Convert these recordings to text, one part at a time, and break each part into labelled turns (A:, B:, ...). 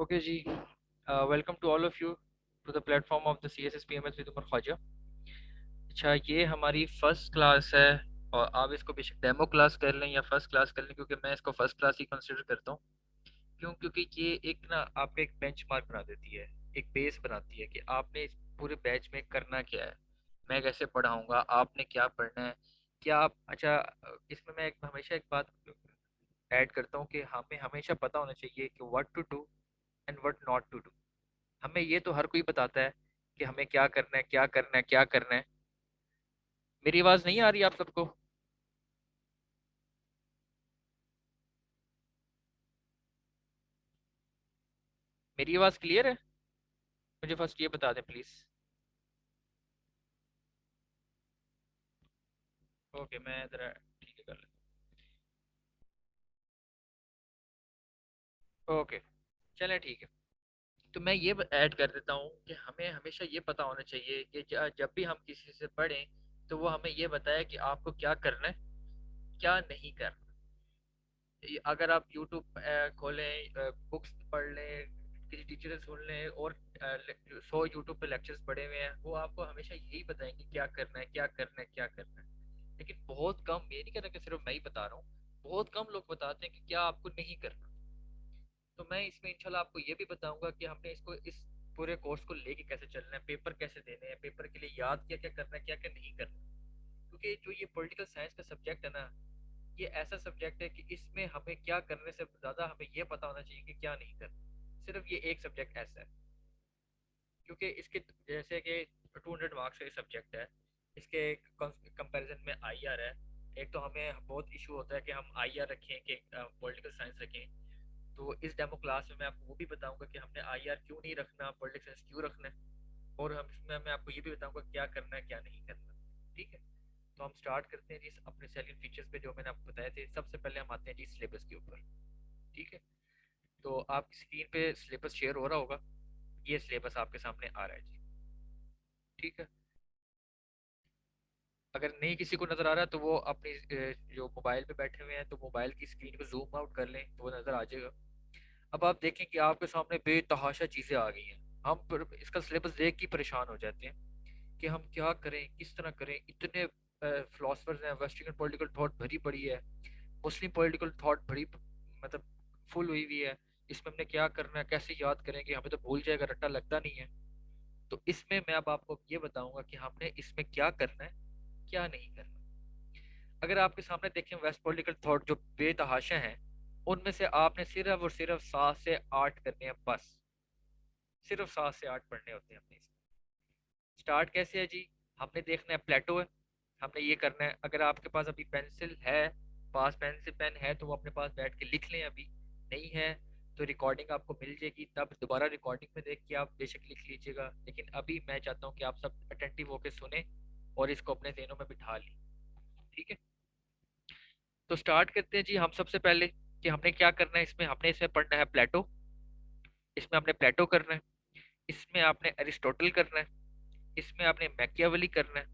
A: Okay ji. Welcome to all of you to the platform of the C S S P M S with Umar Khwaja. अच्छा, ये हमारी first class है और आप इसको बेशक डेमो क्लास कर लें या फर्स्ट क्लास कर लें, क्योंकि मैं इसको फर्स्ट क्लास ही कंसिडर करता हूँ। क्यों? क्योंकि ये एक ना आपका एक बेंच मार्क बना देती है, एक बेस बनाती है कि आपने इस पूरे बैच में करना क्या है, मैं कैसे पढ़ाऊँगा, आपने क्या पढ़ना है, क्या आप। अच्छा, इसमें मैं हमेशा एक बात ऐड करता हूँ कि हमें हमेशा पता होना चाहिए कि what to do and what not to do. हमें ये तो हर कोई बताता है कि हमें क्या करना है, क्या करना है, क्या करना है। मेरी आवाज नहीं आ रही आप सबको? मेरी आवाज क्लियर है? मुझे फर्स्ट ये बता दें प्लीज। ओके, मैं जरा ठीक है कर लेता हूँ। ओके, चलें ठीक है। तो मैं ये ऐड कर देता हूँ कि हमें हमेशा ये पता होना चाहिए कि जब भी हम किसी से पढ़ें तो वो हमें ये बताए कि आपको क्या करना है, क्या नहीं करना। अगर आप यूट्यूब खोलें, बुक्स पढ़ लें, किसी टीचर से सुन लें और 100 यूट्यूब पे लेक्चर्स पढ़े हुए हैं, वो आपको हमेशा यही बताएंगे क्या करना है, क्या करना है, क्या करना है। लेकिन बहुत कम, ये नहीं कह रहा कि सिर्फ मैं ही बता रहा हूँ, बहुत कम लोग बताते हैं कि क्या आपको नहीं करना। तो मैं इसमें इंशाल्लाह आपको ये भी बताऊंगा कि हमने इसको इस पूरे कोर्स को लेके कैसे चलना है, पेपर कैसे देने हैं, पेपर के लिए याद क्या क्या करना है, क्या क्या नहीं करना। क्योंकि जो ये पॉलिटिकल साइंस का सब्जेक्ट है ना, ये ऐसा सब्जेक्ट है कि इसमें हमें क्या करने से ज्यादा हमें ये पता होना चाहिए कि क्या नहीं करना। सिर्फ ये एक सब्जेक्ट ऐसा है, क्योंकि इसके जैसे कि 200 मार्क्स का सब्जेक्ट है, इसके कंपैरिजन में आई आर है। एक तो हमें बहुत इशू होता है कि हम आई आर रखें कि पॉलिटिकल साइंस रखें। तो इस डेमो क्लास में मैं आपको वो भी बताऊंगा कि हमने आई आर क्यों नहीं रखना, पॉलिटिकल साइंस क्यों रखना है। और हम इसमें मैं आपको ये भी बताऊंगा क्या करना है, क्या नहीं करना। ठीक है, तो हम स्टार्ट करते हैं जी अपने सेलिंग फीचर्स पे जो मैंने आपको बताए थे। सबसे पहले हम आते हैं जी सिलेबस के ऊपर। ठीक है, तो आपकी स्क्रीन पे सिलेबस शेयर हो रहा होगा। ये सिलेबस आपके सामने आ रहा है जी। ठीक है, अगर नहीं किसी को नजर आ रहा है तो वो अपनी जो मोबाइल पे बैठे हुए हैं तो मोबाइल की स्क्रीन को जूम आउट कर लें तो वो नजर आ जाएगा। अब आप देखें कि आपके सामने बेतहाशा चीजें आ गई हैं। हम इसका सिलेबस देख के परेशान हो जाते हैं कि हम क्या करें, किस तरह करें। इतने फिलोसफर्स हैं, वेस्टर्न पॉलिटिकल थॉट भरी पड़ी है, मुस्लिम पॉलिटिकल थॉट भरी मतलब फुल हुई हुई है। इसमें हमने क्या करना है, कैसे याद करेंगे, हमें तो भूल जाएगा, रट्टा लगता नहीं है। तो इसमें मैं अब आपको ये बताऊंगा कि हमने इसमें क्या करना है, क्या नहीं करना। अगर आपके सामने देखें वेस्ट पॉलिटिकल थॉट जो बेतहाशा हैं, उनमें से आपने सिर्फ और सिर्फ 7 से 8 करने हैं बस। सिर्फ 7 से 8 पढ़ने होते हैं अपने। स्टार्ट कैसे है जी? हमने देखना है प्लेटो है, हमने ये करना है। अगर आपके पास अभी पेंसिल है, पास पेन से पेन है तो वो अपने पास बैठ के लिख लें। अभी नहीं है तो रिकॉर्डिंग आपको मिल जाएगी, तब दोबारा रिकॉर्डिंग में देख के आप बेशक लिख लीजिएगा। लेकिन अभी मैं चाहता हूँ कि आप सब अटेंटिव होकर सुने और इसको अपने ज़हनों में बिठा लें। ठीक है, तो स्टार्ट करते हैं जी हम सबसे पहले कि हमने क्या करना है। इसमें हमने इसमें पढ़ना है प्लेटो, इसमें आपने प्लेटो करना है। इसमें आपने अरिस्टोटल करना है, इसमें आपने मैकियावेली करना है,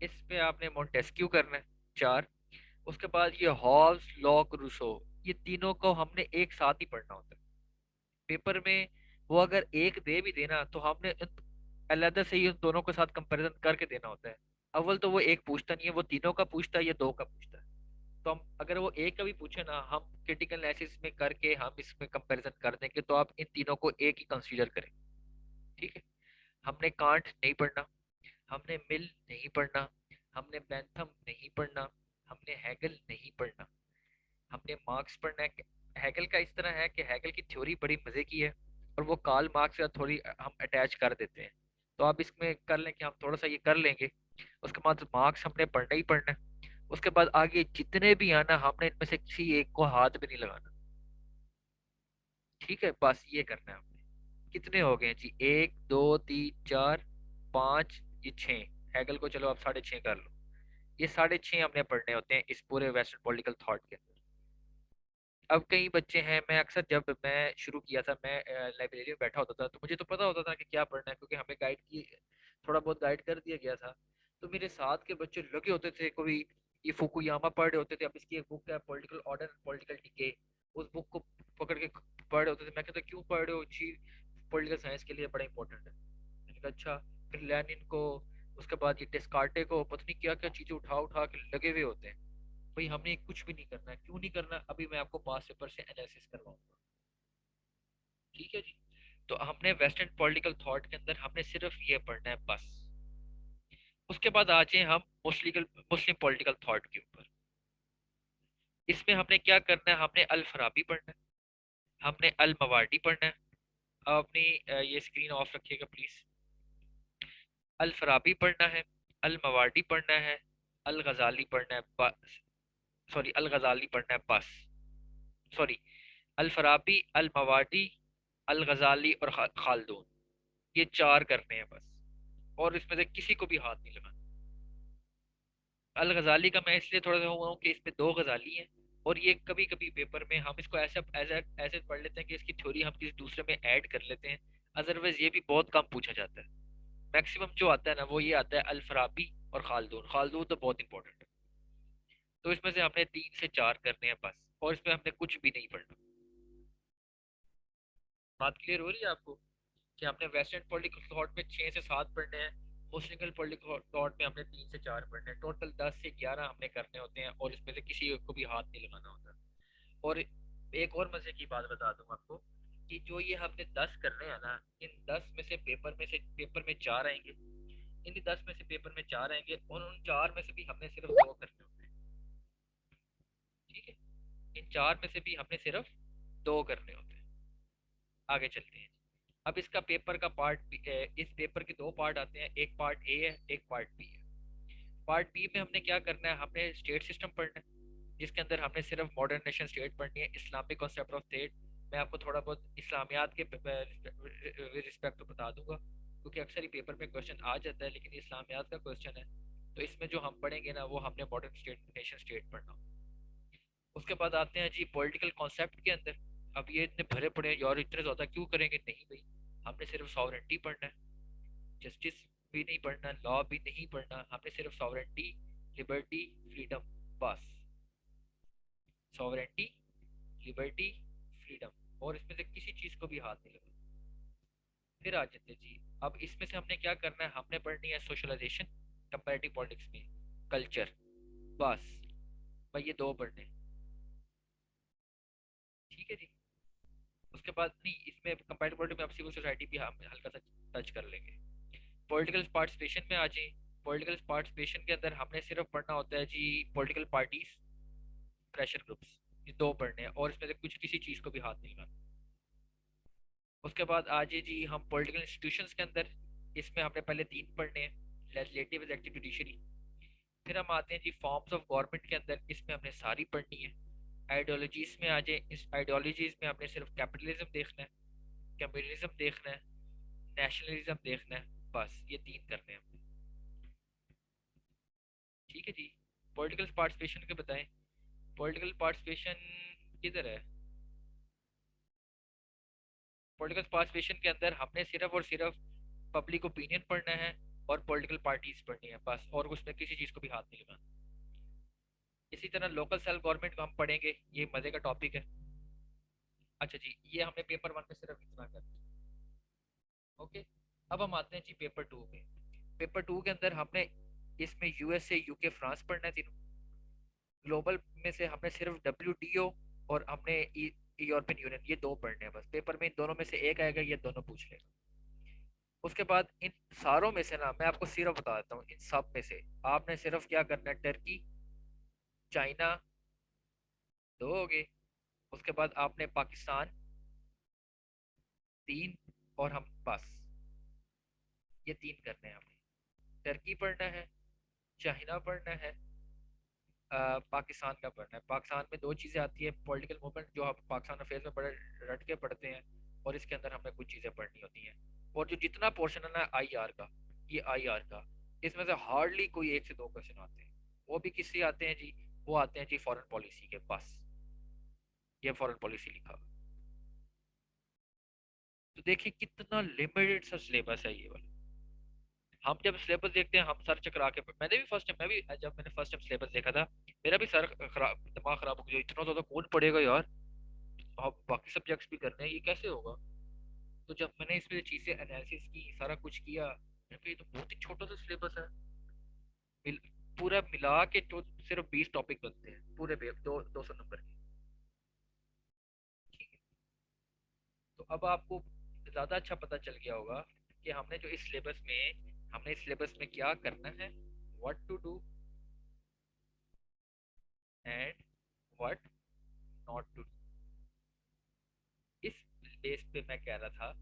A: इसमें आपने मोंटेस्क्यू करना है। 4। उसके बाद ये हॉब्स, लॉक, रूसो, ये तीनों को हमने एक साथ ही पढ़ना होता है। पेपर में वो अगर एक दे भी देना तो हमने अलग से ही उन दोनों के साथ कंपैरिजन करके देना होता है। अव्वल तो वो एक पूछता नहीं है, वो तीनों का पूछता है, ये दो का पूछता है। तो हम अगर वो एक का भी पूछे ना, हम क्रिटिकल एनालिसिस में करके हम इसमें कंपैरिजन कर देंगे तो आप इन तीनों को एक ही कंसीडर करें। ठीक है, हमने कांट नहीं पढ़ना, हमने मिल नहीं पढ़ना, हमने बेंथम नहीं पढ़ना, हमने हैगल नहीं पढ़ना, हमने मार्क्स पढ़ना है। हैगल का इस तरह है कि हैगल की थ्योरी बड़ी मजे की है और वो कार्ल मार्क्स से थोड़ी हम अटैच कर देते हैं। तो आप इसमें कर लें कि हम थोड़ा सा ये कर लेंगे। उसके बाद मार्क्स हमने पढ़ना ही पढ़ना है। उसके बाद आगे जितने भी आना, हमने इनमें से किसी एक को हाथ भी नहीं लगाना। ठीक है, बस ये करना है हमने। कितने हो गए जी? 1 2 3 4 5, ये 6। हैगल को चलो आप 6.5 कर लो। ये 6.5 हमने पढ़ने होते हैं इस पूरे वेस्टर्न पॉलिटिकल थॉट के अंदर। अब कई बच्चे हैं, मैं अक्सर जब मैं शुरू किया था, मैं लाइब्रेरी में बैठा होता था तो मुझे तो पता होता था कि क्या पढ़ना है, क्योंकि हमें गाइड की थोड़ा बहुत गाइड कर दिया गया था। तो मेरे साथ के बच्चे लगे होते थे, कोई ये फुकुयामा पढ़ रहे होते थे। अब इसकी एक बुक है पॉलिटिकल ऑर्डर, पॉलिटिकल डिके, उस बुक को पकड़ के पढ़ पढ़ रहे होते थे। मैं कहता क्यों पढ़ रहे हो जी? पॉलिटिकल साइंस के लिए बड़ा इंपॉर्टेंट है। मैंने कहा अच्छा। फिर लेनिन को, उसके बाद ये डेस्कार्टे को, पता नहीं क्या क्या चीजें उठा उठा के लगे हुए होते हैं। भाई हमने कुछ भी नहीं करना है, क्यों नहीं करना? अभी मैं आपको पास पेपर से एनालिसिस करवाऊंगा। ठीक है जी। तो हमने वेस्टर्न पॉलिटिकल थॉट के अंदर हमने सिर्फ ये पढ़ना है बस। उसके बाद आ जाए हम मुस्लिम मुस्लिम पॉलिटिकल थॉट के ऊपर। इसमें हमने क्या करना है? हमने अल फराबी पढ़ना है, हमने अल मवारडी पढ़ना है। अब अपनी ये स्क्रीन ऑफ रखिएगा प्लीज। अल फराबी पढ़ना है, अल मवारडी पढ़ना है, अल गजाली पढ़ना है बस। सॉरी, अल गजाली पढ़ना है बस। सॉरी, अल फराबी, अल मवारडी, अल गजाली और खालदून, ये चार करने हैं बस। और इसमें से किसी को भी हाथ नहीं लगाना। अल गजाली का मैं इसलिए थोड़ा सा हुआ हूँ कि इसमें दो गजाली हैं, और ये कभी कभी पेपर में हम इसको ऐसा ऐसे ऐसे पढ़ लेते हैं कि इसकी थ्योरी हम किसी दूसरे में ऐड कर लेते हैं। अदरवाइज ये भी बहुत कम पूछा जाता है। मैक्सिमम जो आता है ना वो ये आता है अल फराबी और खालदून। खालदून तो बहुत इंपॉर्टेंट है। तो इसमें से हमने 3 से 4 करने हैं बस, और इसमें हमने कुछ भी नहीं पढ़ना। बात क्लियर हो रही है आपको कि आपने वेस्टर्न पॉलिटिकल थॉट में 6 से 7 पढ़ने हैं, मुस्लिम पॉलिटिकल थॉट में हमने 3 से 4 पढ़ने हैं, टोटल 10 से 11 हमने करने होते हैं, और इसमें से किसी को भी हाथ नहीं लगाना होता। और एक और मजे की बात बता दूं आपको, कि जो ये हमने 10 कर रहे हैं ना, इन 10 में से पेपर में 4 आएंगे। इन 10 में से पेपर में 4 आएंगे, और उन 4 में से भी हमने सिर्फ 2 करने होते हैं। ठीक है, इन 4 में से भी हमने सिर्फ 2 करने होते हैं। आगे चलते हैं। अब इसका पेपर का पार्ट बी, इस पेपर के 2 पार्ट आते हैं, एक पार्ट ए है, एक पार्ट बी है। पार्ट बी में हमने क्या करना है? हमने स्टेट सिस्टम पढ़ना है, जिसके अंदर हमने सिर्फ मॉडर्न नेशन स्टेट पढ़नी है, इस्लामिक कॉन्सेप्ट ऑफ स्टेट। मैं आपको थोड़ा बहुत इस्लामियात के रिस्पेक्ट तो बता दूंगा, क्योंकि अक्सर ही पेपर में क्वेश्चन आ जाता है, लेकिन ये इस्लामियात का क्वेश्चन है। तो इसमें जो हम पढ़ेंगे ना, वो हमने मॉडर्न स्टेट नेशन स्टेट पढ़ना। उसके बाद आते हैं जी पॉलिटिकल कॉन्सेप्ट के अंदर। अब ये इतने भरे पड़े हैं यार, इतने ज्यादा क्यों करेंगे? नहीं भाई, हमने सिर्फ सॉवरेंटी पढ़ना है, जस्टिस भी नहीं पढ़ना, लॉ भी नहीं पढ़ना, हमने सिर्फ सॉवरेंटी, लिबर्टी, फ्रीडम, बस। सॉवरेंटी, लिबर्टी, फ्रीडम, और इसमें से किसी चीज को भी हाथ नहीं लगाना। फिर आ जाते जी। अब इसमें से हमने क्या करना है? हमने पढ़नी है सोशलाइजेशन, कंपैरेटिव पॉलिटिक्स में कल्चर, बस। भाई ये 2 पढ़ने हैं। ठीक है जी। उसके बाद नहीं, इसमें कंपैरेटिव पॉलिटिक्स में अब सिविल सोसाइटी भी हम हल्का सा टच कर लेंगे। पॉलिटिकल पार्टिसिपेशन में आ जाए। पॉलिटिकल पार्टिसिपेशन के अंदर हमने सिर्फ पढ़ना होता है जी पॉलिटिकल पार्टीज, प्रेशर ग्रुप्स, ये 2 पढ़ने हैं, और इसमें से कुछ किसी चीज को भी हाथ नहीं लगाना। उसके बाद आ जाए जी हम पॉलिटिकल इंस्टीट्यूशंस के अंदर। इसमें हमने पहले 3 पढ़ने हैं, लेजिस्लेटिव, एग्जीक्यूटिव, जुडिशरी। फिर हम आते हैं जी फॉर्म्स ऑफ गवर्नमेंट के अंदर। इसमें हमने सारी पढ़नी है। आइडियोलॉजीज में आ जाए। इस आइडियोलॉजीज में हमने सिर्फ कैपिटलिज्म देखना है, कम्युनलिज्म देखना है, नेशनलिज्म देखना है, बस ये 3 करने हैं हमने। ठीक है जी। पॉलिटिकल पार्टिसिपेशन के बताएं। पॉलिटिकल पार्टिसिपेशन किधर है? पॉलिटिकल पार्टिसिपेशन के अंदर हमने सिर्फ और सिर्फ पब्लिक ओपिनियन पढ़ना है, और पॉलिटिकल पार्टीज पढ़नी है बस, और उसमें किसी चीज को भी हाथ नहीं लगाना। इसी तरह लोकल सेल्फ गवर्नमेंट को हम पढ़ेंगे, ये मजे का टॉपिक है। अच्छा जी, ये हमने पेपर 1 में सिर्फ इतना कर दिया। ओके। अब हम आते हैं जी पेपर 2 में। पेपर 2 के अंदर हमने इसमें यूएसए, यूके, फ्रांस पढ़ना है तीनों। ग्लोबल में से हमने सिर्फ डब्ल्यूटीओ और हमने यूरोपियन यूनियन, ये 2 पढ़ने हैं बस। पेपर में इन दोनों में से एक आएगा, ये दोनों पूछ लेगा। उसके बाद इन सारों में से ना, मैं आपको सिर्फ बता देता हूँ, इन सब में से आपने सिर्फ क्या करना है? टर्की, चाइना, 2 हो गए। उसके बाद आपने पाकिस्तान, 3, और हम बस, ये 3 करने हैं आपने। टर्की पढ़ना है, चाइना पढ़ना है, पाकिस्तान का पढ़ना है। पाकिस्तान में 2 चीज़ें आती है, पॉलिटिकल मूवमेंट जो आप पाकिस्तान अफेयर्स में बड़े रट के पढ़ते हैं, और इसके अंदर हमें कुछ चीज़ें पढ़नी होती हैं। और जो जितना पोर्शन है ना आईआर का, ये आईआर का, इसमें से हार्डली कोई 1 से 2 क्वेश्चन आते हैं। वो भी किससे आते हैं जी? वो आते हैं जी फॉरेन पॉलिसी के, बस। ये फॉरेन पॉलिसी लिखा हुआ। तो देखिए कितना लिमिटेड सा सिलेबस है ये वाला। हम जब सिलेबस देखते हैं हम सर चकरा के, मैंने भी फर्स्ट टाइम, मैं भी जब फर्स्ट टाइम सिलेबस देखा था, मेरा भी सर खराब, दिमाग खराब हो गया, इतना ज्यादा कौन पढ़ेगा यार। आप बाकी सब्जेक्ट्स भी करने हैं, ये कैसे होगा? तो जब मैंने इसमें चीजें एनालिसिस की, सारा कुछ किया, मैंने कहा ये तो बहुत ही छोटा सा सिलेबस है। मिल, पूरा मिला के तो सिर्फ 20 टॉपिक बनते हैं पूरे 200 नंबर के। ठीक है। तो अब आपको ज्यादा अच्छा पता चल गया होगा कि हमने इस सिलेबस में क्या करना है, what to do and what not to do. इस बेस पे मैं कह रहा था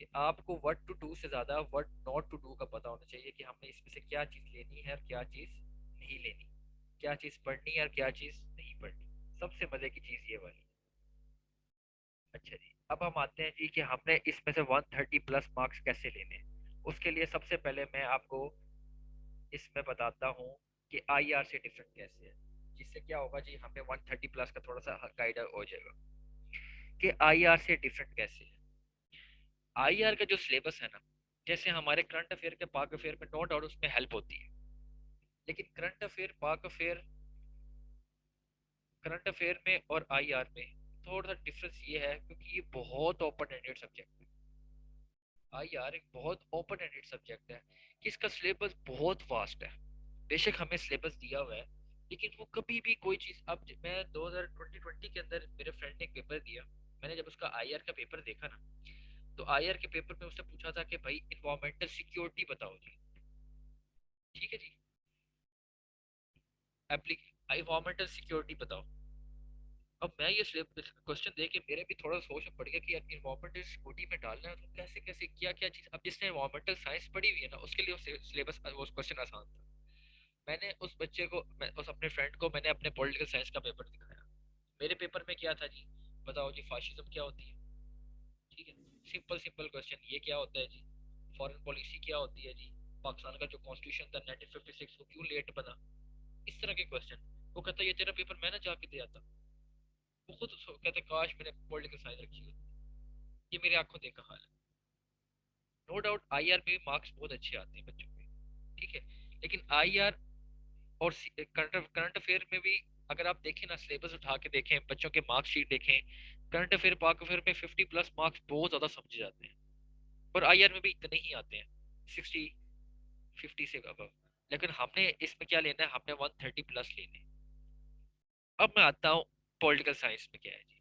A: कि आपको व्हाट टू डू से ज्यादा व्हाट नॉट टू डू का पता होना चाहिए, कि हमने इसमें से क्या चीज लेनी है और क्या चीज नहीं लेनी, क्या चीज पढ़नी है और क्या चीज नहीं पढ़नी। सबसे मजे की चीज ये वाली। अच्छा जी, अब हम आते हैं जी कि हमने इसमें से 130 प्लस मार्क्स कैसे लेने हैं। उसके लिए सबसे पहले मैं आपको इसमें बताता हूँ कि आईआर से डिफरेंट कैसे है, जिससे क्या होगा जी, हमें 130 प्लस का थोड़ा सा गाइड हो जाएगा कि आईआर से डिफरेंट कैसे है। आईआर का जो सिलेबस है ना, जैसे हमारे करंट अफेयर के पाक अफेयर में नो डाउट उसमें हेल्प होती है, लेकिन करंट अफेयर में और आईआर में थोड़ा सा डिफरेंस ये है, क्योंकि ये बहुत ओपन एंडेड सब्जेक्ट है। आईआर एक बहुत ओपन एंडेड सब्जेक्ट है कि इसका सिलेबस बहुत वास्ट है। बेशक हमें सिलेबस दिया हुआ है, लेकिन वो कभी भी कोई चीज, अब मैं 2020 के अंदर मेरे फ्रेंड ने एक पेपर दिया, मैंने जब उसका आईआर का पेपर देखा ना, तो आईआर के पेपर में उसने पूछा था कि भाई इन्वायरमेंटल सिक्योरिटी बताओ जी। ठीक है जी, एप्लीक इन्वायरमेंटल सिक्योरिटी बताओ। अब मैं ये क्वेश्चन देख के मेरे भी थोड़ा सोच में पड़ गया कि यार इन्वायरमेंटल सिक्योरिटी में डालना है तो कैसे कैसे क्या क्या चीज। अब जिसने इन्वायरमेंटल साइंस पढ़ी हुई है ना, उसके लिए सिलेबस वो क्वेश्चन आसान था। मैंने उस बच्चे को उस अपने फ्रेंड को मैंने अपने पॉलिटिकल साइंस का पेपर दिखाया। मेरे पेपर में क्या था जी, बताओ जी फाशिज्म क्या होती है। ठीक है, सिंपल सिंपल क्वेश्चन, ये क्या होता है जी, फॉरेन पॉलिसी क्या होती है जी, पाकिस्तान का जो कॉन्स्टिट्यूशन था 1956 वो क्यों लेट बना। इस तरह के क्वेश्चन। वो कहता ये तेरा पेपर मैं ना जाके दे आता। वो खुद कहते काश मैंने पॉलिटिकल साइंस रखी होती। ये मेरे आंखों देखा हाल है। नो डाउट आईआर में मार्क्स बहुत अच्छे आते हैं बच्चों के। ठीक है, लेकिन आईआर और करंट अफेयर में भी अगर आप देखें ना, सिलेबस उठा के देखें, बच्चों के मार्कशीट देखें, करंट अफेयर पाक अफेयर में 50 प्लस मार्क्स बहुत ज्यादा समझे जाते हैं, और आईआर में भी इतने ही आते हैं, 60 50 से अबव। लेकिन हमने इसमें क्या लेना है, हमने 130 प्लस लेने हैं। अब मैं आता हूँ पॉलिटिकल साइंस में क्या है जी।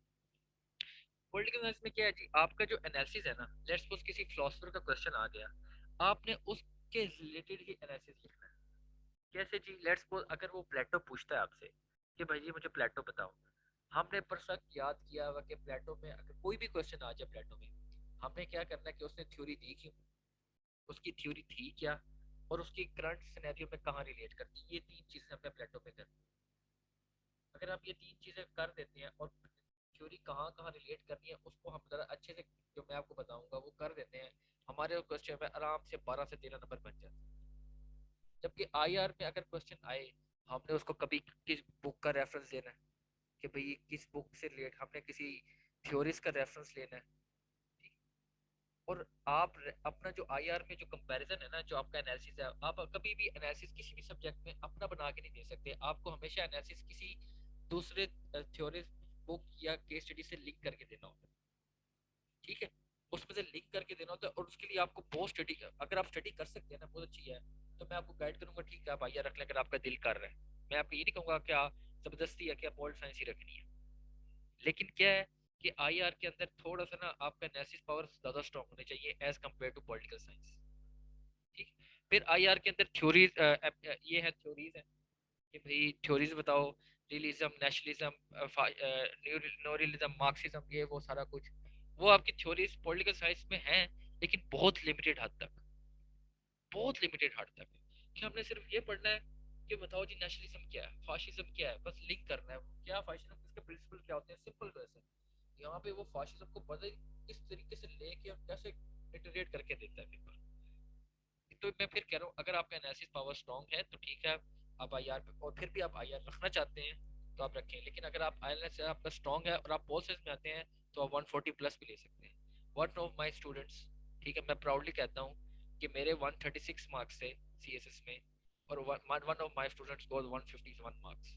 A: पॉलिटिकल साइंस में क्या है जी, आपका जो एनालिसिस है ना, लेट्स सपोज किसी फिलोसफर का क्वेश्चन आ गया, आपने उसके रिलेटेड ही एनालिसिस लिखना है। कैसे जी, लेट्स सपोज अगर वो प्लेटो पूछता है आपसे कि भाई जी मुझे प्लेटो बताओ, हमने परफेक्ट याद किया हुआ कि प्लेटो में अगर कोई भी क्वेश्चन आ जाए प्लेटो में, हमने क्या करना है कि उसने थ्योरी दी क्यों, उसकी थ्योरी थी क्या, और उसकी करंट सिनेरियो में कहाँ रिलेट करती है। ये तीन चीजें हमने प्लेटो में करनी। अगर आप ये तीन चीजें कर देते हैं और थ्योरी कहाँ कहाँ रिलेट करनी है उसको हम जरा अच्छे से, जो मैं आपको बताऊंगा वो कर देते हैं, हमारे क्वेश्चन में आराम से 12 से 13 नंबर बन जाते हैं। जबकि आईआर में अगर क्वेश्चन आए, हमने उसको कभी किस बुक का रेफरेंस देना है, कि भाई ये किस बुक से रिलेट, हमने किसी थ्योरीज का रेफरेंस लेना है। ठीक। और आप अपना जो आईआर में जो कंपैरिजन है ना, जो आपका एनालिसिस है, आप कभी भी एनालिसिस किसी भी सब्जेक्ट में अपना बना के नहीं दे सकते, आपको हमेशा एनालिसिस किसी दूसरे थ्योरी बुक या केस स्टडी से लिंक करके देना होता है। ठीक है, उसमें से लिंक करके देना होता है, और उसके लिए आपको बहुत स्टडी, अगर आप स्टडी कर सकते हैं ना बहुत अच्छी है, तो मैं आपको गाइड करूंगा, ठीक है आप आइए रख लें अगर आपका दिल कर रहा है। मैं आपको ये नहीं कहूंगा कि आप जबरदस्ती है कि आप पॉलिट साइंस ही रखनी है, लेकिन क्या है कि आईआर के अंदर थोड़ा सा ना आपका एनालिसिस पावर ज्यादा स्ट्रांग होनी चाहिए as compared to political science. ठीक। फिर आईआर के अंदर थ्योरीज, ये है थ्योरीज है कि भाई थ्योरीज बताओ, रियलिज्म, नेशनलिज्म, न्यूरियलिज्म, मार्क्सिज्म, ये वो सारा कुछ, वो आपकी थ्योरीज पॉलिटिकल साइंस में हैं, लेकिन बहुत लिमिटेड हद तक, बहुत लिमिटेड हद तक। कि हमने सिर्फ ये पढ़ना है कि बताओ जी नेशनलिज्म क्या है, फाशिज्म क्या है, बस लिंक करना है क्या फाशिज्म, इसके प्रिंसिपल क्या होते हैं, सिंपल क्वेश्चन। यहाँ पे वो फाशिज्म को बड़े इस तरीके से लेके और कैसे इटरेट करके देता है पेपर। तो मैं फिर कह रहा हूँ अगर आपका एनालिसिस पावर स्ट्रांग है तो ठीक है, आप आईआर पे, और फिर भी आप आईआर रखना चाहते हैं तो आप रखें, लेकिन अगर आप आईएलएस आपका स्ट्रांग है और आप पॉलिसिस में आते हैं तो आप 140 प्लस भी ले सकते हैं। वन ऑफ माई स्टूडेंट्स, ठीक है, मैं प्राउडली कहता हूँ कि मेरे 136 मार्क्स थे सीएसएस में, और one of my students got 151 marks.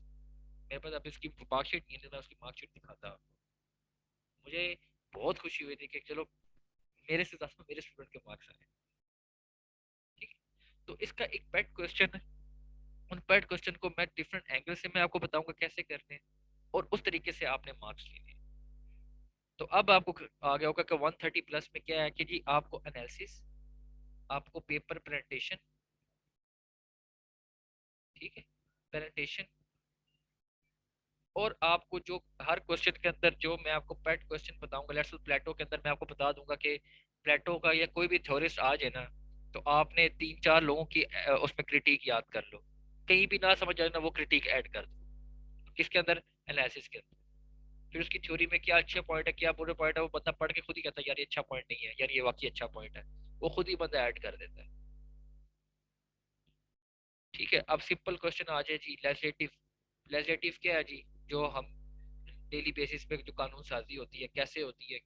A: मेरे पास अब इसकी मार्कशीट नहीं है, तो मैं उसकी मार्कशीट दिखाता हूँ। मुझे बहुत खुशी हुई थी कि चलो मेरे से ज्यादा मेरे स्टूडेंट के मार्क्स आए। ठीक है, तो इसका एक पेट क्वेश्चन है। उन पेट क्वेश्चन को मैं डिफरेंट एंगल से मैं आपको बताऊंगा कैसे करने हैं, और उस तरीके से आपने मार्क्स लेने हैं। तो अब आपको आ गया होगा कि 130 प्लस में क्या है कि जी आपको एनालिसिस, आपको पेपर प्रेजेंटेशन, ठीक है, प्रेजेंटेशन, और आपको जो हर क्वेश्चन के अंदर जो मैं आपको पेट क्वेश्चन बताऊंगा, लेट्स प्लेटो के अंदर मैं आपको बता दूंगा कि प्लेटो का या कोई भी थ्योरिस्ट आ जाए ना, तो आपने तीन चार लोगों की उसमें क्रिटिक याद कर लो। कहीं भी ना समझ आए ना, वो क्रिटिक ऐड कर दो किसके अंदर, एनालिसिस के अंदर। फिर उसकी थ्योरी में क्या अच्छे पॉइंट है क्या बुरे पॉइंट है, वो बंदा पढ़ के खुद ही कहता है यार ये अच्छा पॉइंट नहीं है, यार ये वाकई अच्छा पॉइंट है, वो खुद ही बंदा ऐड कर देता है। ठीक है, अब सिंपल क्वेश्चन आ जाए जी, लेजिस्लेटिव। लेजिस्लेटिव क्या है जी, जो हम डेली बेसिस पे जो कानून साजी होती है कैसे होती है,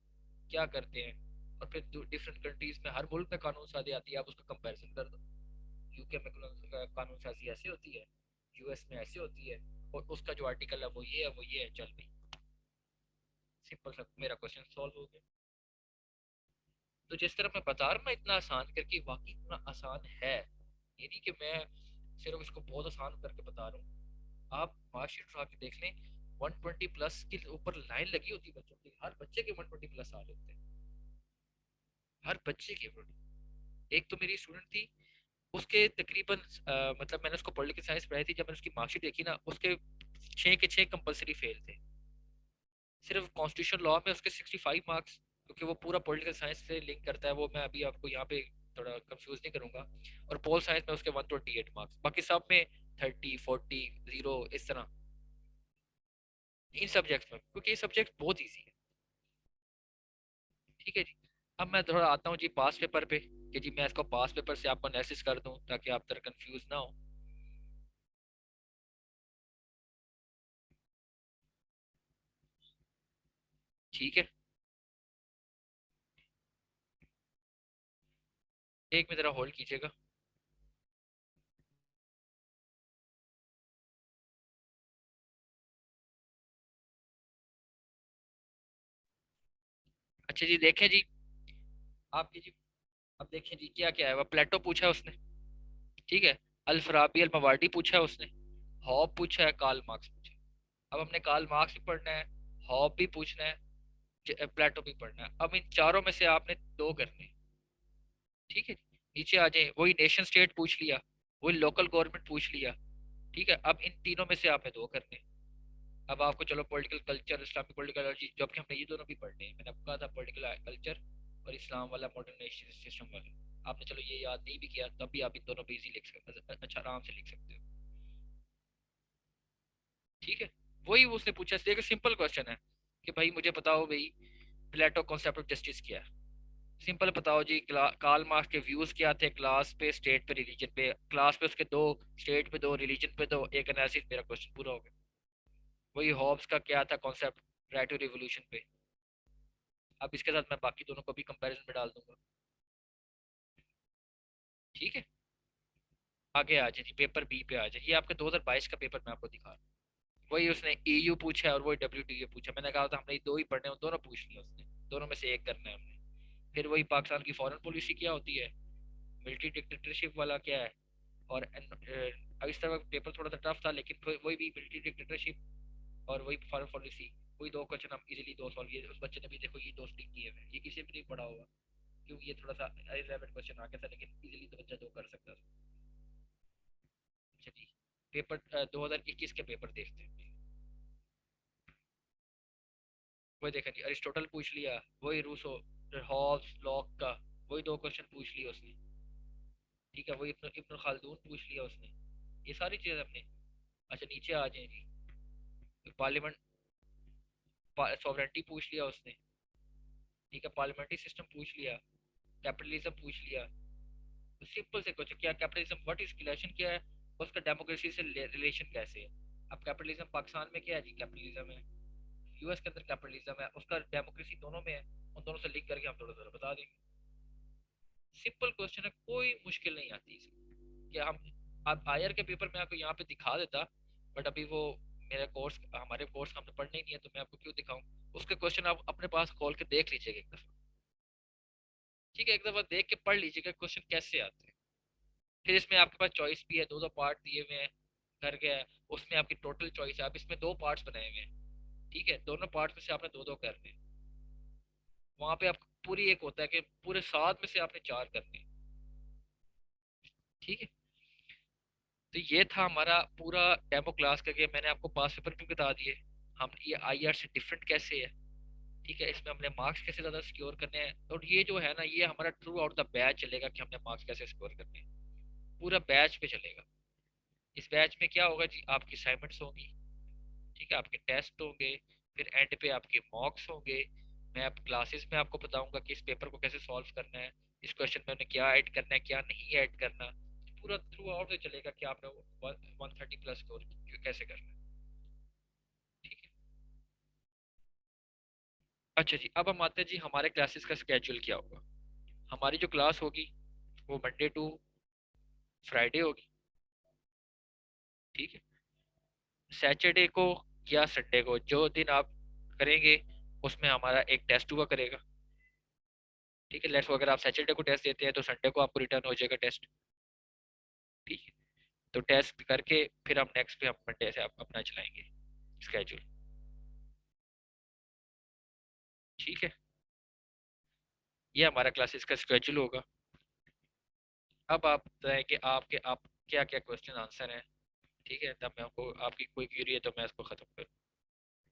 A: क्या करते हैं, और फिर डिफरेंट कंट्रीज में हर मुल्क में कानून साजी आती है, आप उसका कंपैरिजन कर दो। यूके में कानून साजी ऐसे होती है, यूएस में ऐसे होती है, और उसका जो आर्टिकल है वो ये है, वो ये है, चल भाई, सिंपल सा मेरा क्वेश्चन सॉल्व हो गया। तो जिस तरह मैं बता रहा हूँ ना इतना आसान करके, वाकई इतना आसान है, ये नहीं कि मैं सिर्फ इसको बहुत आसान करके बता रहा हूँ। आप मार्कशीट उठा के देख लें, 120 प्लस के ऊपर लाइन लगी होती है बच्चों की, हर बच्चे के 120 प्लस आ रहे होते हैं, हर बच्चे के। एक तो मेरी स्टूडेंट थी, उसके तकरीबन मतलब मैंने उसको पॉलिटिकल साइंस पढ़ाई थी, जब मैंने उसकी मार्कशीट देखी ना, उसके 6 के 6 कंपलसरी फेल थे। सिर्फ कॉन्स्टिट्यूशन लॉ में उसके 65 मार्क्स, क्योंकि वो पूरा पॉलिटिकल साइंस से लिंक करता है, वो मैं अभी आपको यहाँ पे थोड़ा कंफ्यूज नहीं करूंगा। और पोल साइंस में उसके 128 मार्क्स, बाकी सब में 30 40 जीरो इस तरह, इन सब्जेक्ट्स में, क्योंकि ये सब्जेक्ट बहुत ईजी है। ठीक है जी, अब मैं थोड़ा आता हूँ जी पास पेपर पे, कि जी मैं इसको पास पेपर से आपको एनालिसिस कर दूं ताकि आप तरह कंफ्यूज ना हो। ठीक है, एक में जरा होल्ड कीजिएगा। अच्छा जी देखें जी, आपकी जी, अब देखें जी क्या क्या है, वह प्लेटो पूछा है उसने, ठीक है, अल फराबी अल मवारडी पूछा है उसने, हॉब पूछा है, कार्ल मार्क्स पूछा है। अब हमने कार्ल मार्क्स भी पढ़ना है, हॉब भी पूछना है, प्लेटो भी पढ़ना है। अब इन चारों में से आपने दो करने हैं। ठीक है, नीचे आ जाए, वही नेशन स्टेट पूछ लिया, वही लोकल गवर्नमेंट पूछ लिया। ठीक है, अब इन तीनों में से आपने दो करने हैं। अब आपको चलो पॉलिटिकल कल्चर, इस्लामिक पॉलिटिकल, जबकि हमने ये दोनों भी पढ़ने हैं, मैंने आपको कहा था पॉलिटिकल कल्चर और इस्लाम वाला मॉडर्न सिस्टम वाला, आपने चलो ये याद नहीं भी किया, तब भी आप इन दोनों पे इजी लिख सकते, अच्छा आराम से लिख सकते हो। ठीक है, वही उसने पूछा, देखो सिंपल क्वेश्चन है कि भाई मुझे बताओ भाई, प्लेटो कॉन्सेप्ट ऑफ जस्टिस क्या है। सिंपल बताओ जी, कार्ल मार्क्स के व्यूज क्या थे, क्लास पे, स्टेट पे, रिलीजन पे, क्लास पे उसके दो, स्टेट पे दो, रिलीजन पे दो, एक एनालिसिस, मेरा क्वेश्चन पूरा हो गया। वही हॉब्स का क्या था कॉन्सेप्ट, राइट टू रिवोल्यूशन पे। अब इसके साथ मैं बाकी दोनों को भी कंपैरिजन में डाल दूंगा। ठीक है, आगे आ जाए जी, पेपर बी पे आ जाए, ये आपके 2022 का पेपर मैं आपको दिखा रहा हूँ। वही उसने ईयू पूछा है और वही डब्ल्यूटीओ पूछा, मैंने कहा था हमने दो ही पढ़ने हैं, दोनों पूछ लिया उसने, दोनों में से एक करना है हमने। फिर वही पाकिस्तान की फॉरेन पॉलिसी क्या होती है, मिलिट्री डिक्टेटरशिप वाला क्या है, और अब इस तरह पेपर थोड़ा सा टफ था, लेकिन वही भी मिलिट्री डिक्टेटरशिप और वही फॉरेन पॉलिसी, वही दो क्वेश्चन हम इजीली दो सॉल्व किए। उस बच्चे ने भी देखो ये दो स्टिक किए हुए हैं, ये किसी भी नहीं पढ़ा होगा, क्योंकि ये थोड़ा सा इलेवेंट क्वेश्चन आ गया था, लेकिन इजीली तो बच्चा दो कर सकता था। अच्छा जी, पेपर 2021 के पेपर देखते हैं। वही देखा जी, अरिस्टोटल पूछ लिया, वही रूसो, हॉब्स, लॉक का वही दो क्वेश्चन पूछ लिया उसने। ठीक है, वही इब्न इब्न खालदून पूछ लिया उसने, ये सारी चीजें हमने। अच्छा नीचे आ जाए जी, पार्लियामेंट, सॉवरेंटी पूछ लिया उसने। ठीक है, पार्लियामेंट्री सिस्टम पूछ लिया, कैपिटलिज्म पूछ लिया। तो सिंपल से क्वेश्चन, क्या कैपिटलिज्म, व्हाट इज रिलेशन क्या है, उसका डेमोक्रेसी से रिलेशन कैसे है। अब कैपिटलिज्म पाकिस्तान में क्या है जी, कैपिटलिज्म है, यूएस के अंदर कैपिटलिज्म है, उसका डेमोक्रेसी दोनों में है, उन दोनों से लिंक करके हम थोड़ा थोड़ा बता देंगे। सिंपल क्वेश्चन है, कोई मुश्किल नहीं आती इसमें। कि हम, अब आयर के पेपर में आपको यहाँ पे दिखा देता, बट अभी वो मेरा कोर्स, हमारे कोर्स हमने पढ़ने ही नहीं है, तो मैं आपको क्यों दिखाऊं? उसके क्वेश्चन आप अपने पास खोल के देख लीजिएगा एक दफा। ठीक है, एक दफा देख के पढ़ लीजिएगा क्वेश्चन कैसे आते हैं। फिर इसमें आपके पास चॉइस भी है, दो दो पार्ट दिए हुए हैं, कर गया है। उसमें आपकी टोटल चॉइस है, आप इसमें दो पार्ट्स बनाए हुए हैं। ठीक है, दोनों पार्ट्स में से आपने दो दो करने हैं। वहां पे आपको पूरी एक होता है कि पूरे 7 में से आपने 4 करने हैं। ठीक है, तो ये था हमारा पूरा डेमो क्लास का, कि मैंने आपको पास पेपर भी बता दिए, हम ये आईआर से डिफरेंट कैसे है। ठीक है, इसमें हमने मार्क्स कैसे ज्यादा सिक्योर करने हैं, और ये जो है ना, ये हमारा थ्रू आउट द बैच चलेगा कि हमने मार्क्स कैसे सिक्योर करने हैं। पूरा बैच पे चलेगा। इस बैच में क्या होगा जी, आपकी असाइनमेंट्स होंगी, ठीक है, आपके टेस्ट होंगे, फिर एंड पे आपके मॉक्स होंगे। मैं अब क्लासेस में आपको बताऊंगा कि इस पेपर को कैसे सॉल्व करना है, इस क्वेश्चन में उन्हें क्या ऐड करना है, क्या नहीं ऐड करना। पूरा थ्रू आउट से चलेगा कि आपने 130 प्लस स्कोर कैसे करना है। ठीक है। अच्छा जी, अब हम आते हैं जी हमारे क्लासेस का स्केड्यूल क्या होगा। हमारी जो क्लास होगी वो मंडे टू फ्राइडे होगी। ठीक है, सैटरडे को या संडे को जो दिन आप करेंगे, उसमें हमारा एक टेस्ट हुआ करेगा। ठीक है, लेट्स अगर आप सैटरडे को टेस्ट देते हैं तो संडे को आपको रिटर्न हो जाएगा टेस्ट। ठीक है, तो टेस्ट करके फिर हम नेक्स्ट पे हम मंडे से आप अपना चलाएंगे स्केड्यूल। ठीक है, ये हमारा क्लासेस का स्केड्यूल होगा। अब आप बताएं कि आपके आप क्या क्या क्वेश्चन आंसर हैं। ठीक है, तब मैं आपको, आपकी कोई क्वेरी है तो मैं इसको खत्म करूँ।